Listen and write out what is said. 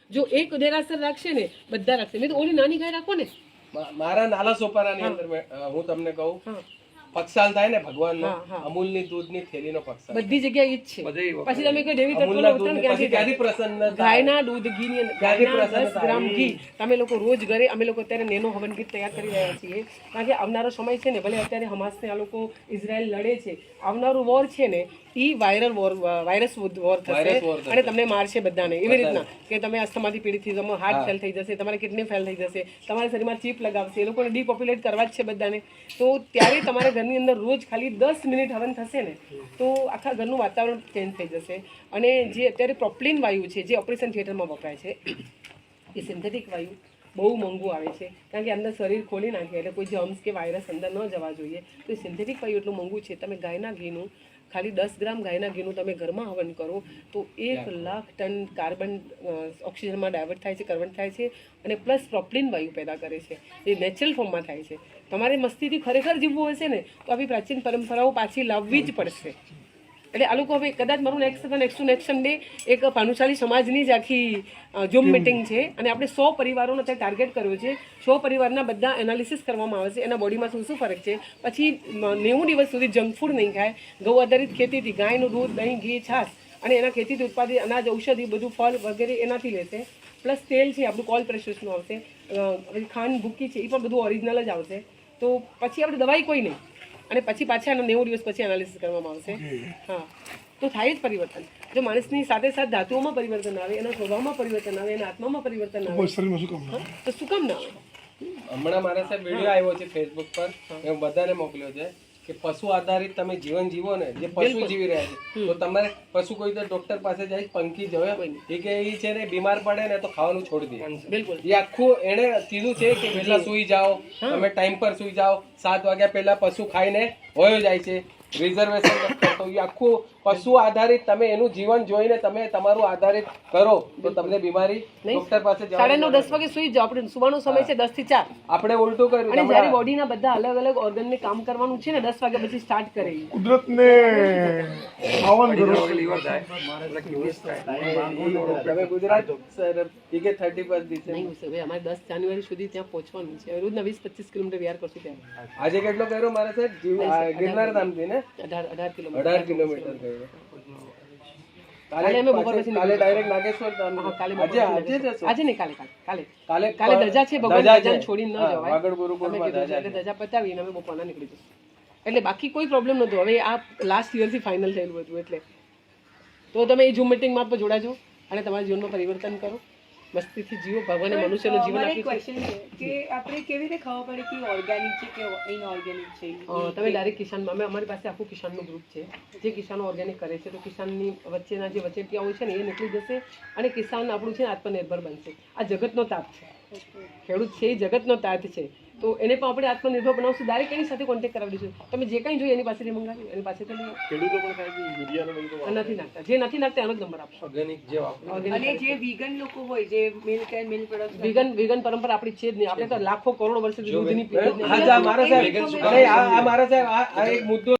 જો એક દેરાસર રાખશે ને બધા રાખશે. મેં તો ઓલી નાની ગાય રાખો ને. મારા નાલા સોપારાની અંદર હું તમને કહું પક્ષાલ થાય ને ભગવાનનો અમૂલની દૂધની થેલીનો પક્ષાલ બધી જગ્યાએ ઈ જ છે. પછી તમે કોઈ દેવી તત્વનો ઉતરણ ક્યાંથી પ્રસન્ન ગાયના દૂધ ઘી ની 10 ગ્રામ ઘી તમે લોકો રોજ ઘરે, અમે લોકો અત્યારે નેનો હવન ગીત તૈયાર કરી રહ્યા છીએ, કારણ કે આવનારો સમય છે ને, ભલે અત્યારે હમાસને આ લોકો ઇઝરાયલ લડે છે, આવનારું વોર છે ને ઈ વાયરસ વોર થશે અને તમને મારશે બધાને. એવી રીતના કે તમે અસ્થમાથી પીડિત થઈ જશો, હાર્ટ ફેલ થઈ જશે, તમારે કિડની ફેલ થઈ જશે, તમારા શરીરમાં ચીપ લગાવશે, એ લોકોને ડીપોપ્યુલેટ કરવા જ છે બધાને. તો ત્યારે તમારે ઘરની અંદર રોજ ખાલી 10 મિનિટ હવન થશે ને તો આખા ઘરનું વાતાવરણ ચેન્જ થઈ જશે. અને જે અત્યારે પ્રોપલિન વાયુ છે, જે ઓપરેશન થિયેટરમાં વપરાય છે, એ સિન્થેટિક વાયુ બહુ મોંઘું આવે છે, કારણ કે અંદર શરીર ખોલી નાખે એટલે કોઈ જર્મ્સ કે વાયરસ અંદર ન જવા જોઈએ. તો એ સિન્થેટિક વાયુ એટલું મોંઘું છે. તમે ગાયના ઘીનું ખાલી 10 ગ્રામ ગાયના ઘીનું તમે ઘરમાં હવન કરો તો 1 લાખ ટન કાર્બન ઓક્સિજનમાં ડાયવર્ટ થાય છે, કન્વર્ટ થાય છે, અને પ્લસ પ્રોપલિન વાયુ પેદા કરે છે. એ નેચરલ ફોર્મમાં થાય છે. તમારે મસ્તીથી ખરેખર જીવવું હશે ને તો આવી પ્રાચીન પરંપરાઓ પાછી લાવવી જ પડશે. એટલે આ લોકો હવે કદાચ મારું નેક્સ્ટ ડે એક ભાનુશાલી સમાજની જ આખી ઝૂમ મિટિંગ છે અને આપણે 100 પરિવારોનો ત્યાં ટાર્ગેટ કર્યો છે. 100 પરિવારના બધા એનાલિસિસ કરવામાં આવે છે, એના બોડીમાં શું શું ફરક છે. પછી 90 દિવસ સુધી જંક ફૂડ નહીં ખાય, ગૌ આધારિત ખેતીથી ગાયનું દૂધ, દહીં, ઘી, છાશ અને એના ખેતીથી ઉત્પાદિત અનાજ, ઔષધિ, બધું ફળ વગેરે એનાથી લેશે. પ્લસ તેલ છે આપણું કોલ પ્રેશરનું આવશે, ખાંડ ભૂકી છે એ પણ બધું ઓરિજિનલ જ આવશે. તો પછી આપણે દવાઈ કોઈ નહીં, અને પછી પાછા એના 90 દિવસ પછી એનાલિસિસ કરવામાં આવશે. હા, તો થાય જ પરિવર્તન. જો માણસની સાથે સાથે ધાતુઓમાં પરિવર્તન આવે, એના સ્વભાવમાં પરિવર્તન આવે, એના આત્મામાં પરિવર્તન આવે, તો શું કામ ના આવે? હમણાં મારા સાહેબ વિડીયો આવ્યો છે ફેસબુક પર, મેં બધાને મોકલ્યો છે કે પશુ આધારિત તમે જીવન જીવો ને, જે પશુ જીવી રહ્યા છે, તો તમારે પશુ કોઈ તો ડોક્ટર પાસે જાય, પંખી જોયો એ કે એ છે ને બીમાર પડે ને તો ખાવાનું છોડી દે. બિલકુલ એ આખું એને કીધું છે કે પહેલા સુઈ જાઓ, તમે ટાઈમ પર સુઈ જાઓ, 7 વાગ્યા પહેલા પશુ ખાઈને હોયો જાય છે, રિઝર્વેશન કરતો. એ આખું પશુ આધારિત તમે એનું જીવન જોઈને તમે તમારું આધારિત કરો તો તમને બીમારી ડોક્ટર પાસે 9:30 વાગે સુઈ જાઓ. આપણે સુવાનો સમય છે 10 થી 4. આપણે ઉલટું કર્યું. અને જ્યારે બોડીના બધા અલગ અલગ ઓર્ગનને કામ કરવાનું છે ને 10 વાગ્યા પછી સ્ટાર્ટ કરે. કુદરતને આહવાન કરો. તમે ગુજરાત સર કે 31 દિવસે નહીં હવે અમારે 10 જાન્યુઆરી સુધી ત્યાં પહોંચવાનું છે. રોજના 20-25 કિલોમીટર વિહાર કરશું ત્યાં. આજે કેટલો કર્યો મારા સાહેબ? ગિરનાર ધામથી ને 18 કિલોમીટર. 18 કિલોમીટર કર્યો. કાલે અમે બપોર પછી કાલે ડાયરેક્ટ નાગેશ્વર ધામ. આજે નહીં, કાલે ધજા છે. ભગવાન ધજાને છોડીને ન જવાય. વાગડ ગુરુકુળમાં ધજા પતાવીને અમે બપોરના નીકળી જશું. એટલે બાકી કોઈ પ્રોબ્લેમ નહોતો. હવે આ લાસ્ટ યરથી ફાઇનલ થયેલું હતું. એટલે તો તમે એ ઝૂમ મિટિંગમાં પણ જોડાજો અને તમારા જીવનમાં પરિવર્તન કરો, મસ્તીથી જીવો. ભગવાને મનુષ્યનું જીવન આપ્યું ક્વેશ્ચન છે કે આપણે કેવી રીતે ખબર પડે કે ઓર્ગેનિક છે કે ઇનઓર્ગેનિક છે? તમે ડાયરેક્ટ કિસાનમાં, અમારી પાસે આખું કિસાનનું ગ્રુપ છે જે કિસાનો ઓર્ગેનિક કરે છે. તો કિસાનની વચ્ચેના જે વચેટિયા હોય છે ને એ નીકળી જશે અને કિસાન આપણું છે ને આત્મનિર્ભર બનશે. આ જગતનો તાત છે. ખેડૂત છે એ જગતનો તાત છે. તો એને પણ આપણે આત્મનિર્ભર બનાવશું. ડાયરેક્ટ એની સાથે કોન્ટેક્ટ કરાવી દઈશું. તમે જે કંઈ જોઈએ એની પાસેથી મંગાવી, એની પાસેથી ખેડૂતો પણ થાય કે યુરિયાનો નથી નાખતા. જે નથી નાખતા એનો જ નંબર આપશો. ઓર્ગેનિક જે વાપરો. અને જે વીગન લોકો હોય, જે milk and milk product, vegan પરંપરા આપણી છે જ નહીં. આપણે તો લાખો કરોડો વર્ષથી દૂધની હા મારા સાહેબ, આ મારા સાહેબ આ એક મુદ્દો